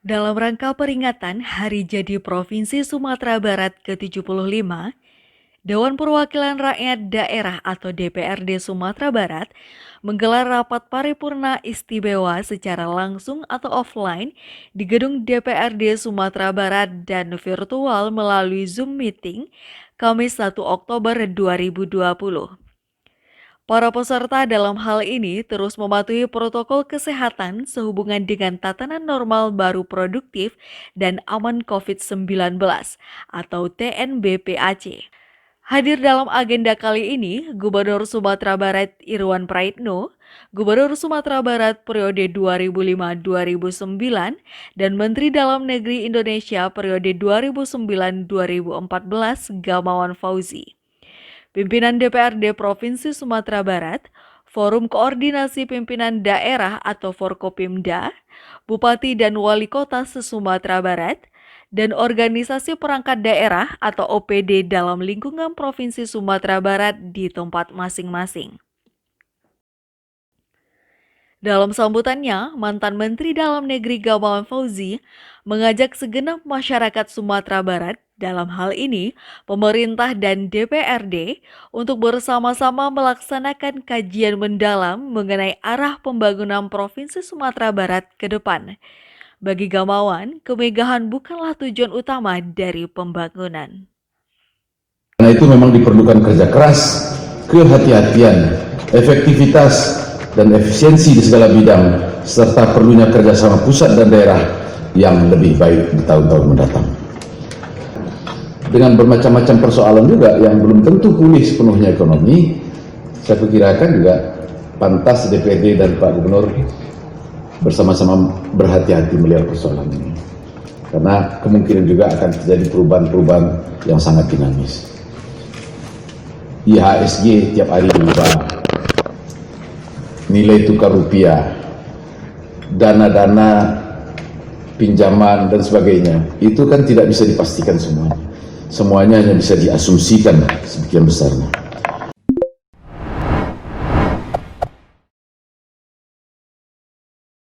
Dalam rangka peringatan Hari Jadi Provinsi Sumatera Barat ke-75, Dewan Perwakilan Rakyat Daerah atau DPRD Sumatera Barat menggelar rapat paripurna istimewa secara langsung atau offline di gedung DPRD Sumatera Barat dan virtual melalui Zoom Meeting Kamis 1 Oktober 2020. Para peserta dalam hal ini terus mematuhi protokol kesehatan sehubungan dengan tatanan normal baru produktif dan aman COVID-19 atau TNBPAC. Hadir dalam agenda kali ini, Gubernur Sumatera Barat Irwan Praitno, Gubernur Sumatera Barat periode 2005-2009, dan Menteri Dalam Negeri Indonesia periode 2009-2014 Gamawan Fauzi. Pimpinan DPRD Provinsi Sumatera Barat, Forum Koordinasi Pimpinan Daerah atau Forkopimda, Bupati dan Wali Kota se-Sumatera Barat, dan Organisasi Perangkat Daerah atau OPD dalam lingkungan Provinsi Sumatera Barat di tempat masing-masing. Dalam sambutannya, mantan Menteri Dalam Negeri Gamawan Fauzi mengajak segenap masyarakat Sumatera Barat, dalam hal ini pemerintah dan DPRD, untuk bersama-sama melaksanakan kajian mendalam mengenai arah pembangunan Provinsi Sumatera Barat ke depan. Bagi Gamawan, kemegahan bukanlah tujuan utama dari pembangunan. Karena itu memang diperlukan kerja keras, kehati-hatian, efektivitas, dan efisiensi di segala bidang, serta perlunya kerjasama pusat dan daerah yang lebih baik di tahun-tahun mendatang. Dengan bermacam-macam persoalan juga yang belum tentu pulih sepenuhnya ekonomi, saya perkirakan juga pantas DPRD dan Pak Gubernur bersama-sama berhati-hati melihat persoalan ini. Karena kemungkinan juga akan terjadi perubahan-perubahan yang sangat dinamis. IHSG tiap hari berubah, nilai tukar rupiah, dana-dana pinjaman dan sebagainya, itu kan tidak bisa dipastikan semuanya. Semuanya hanya bisa diasumsikan sebagian besarnya.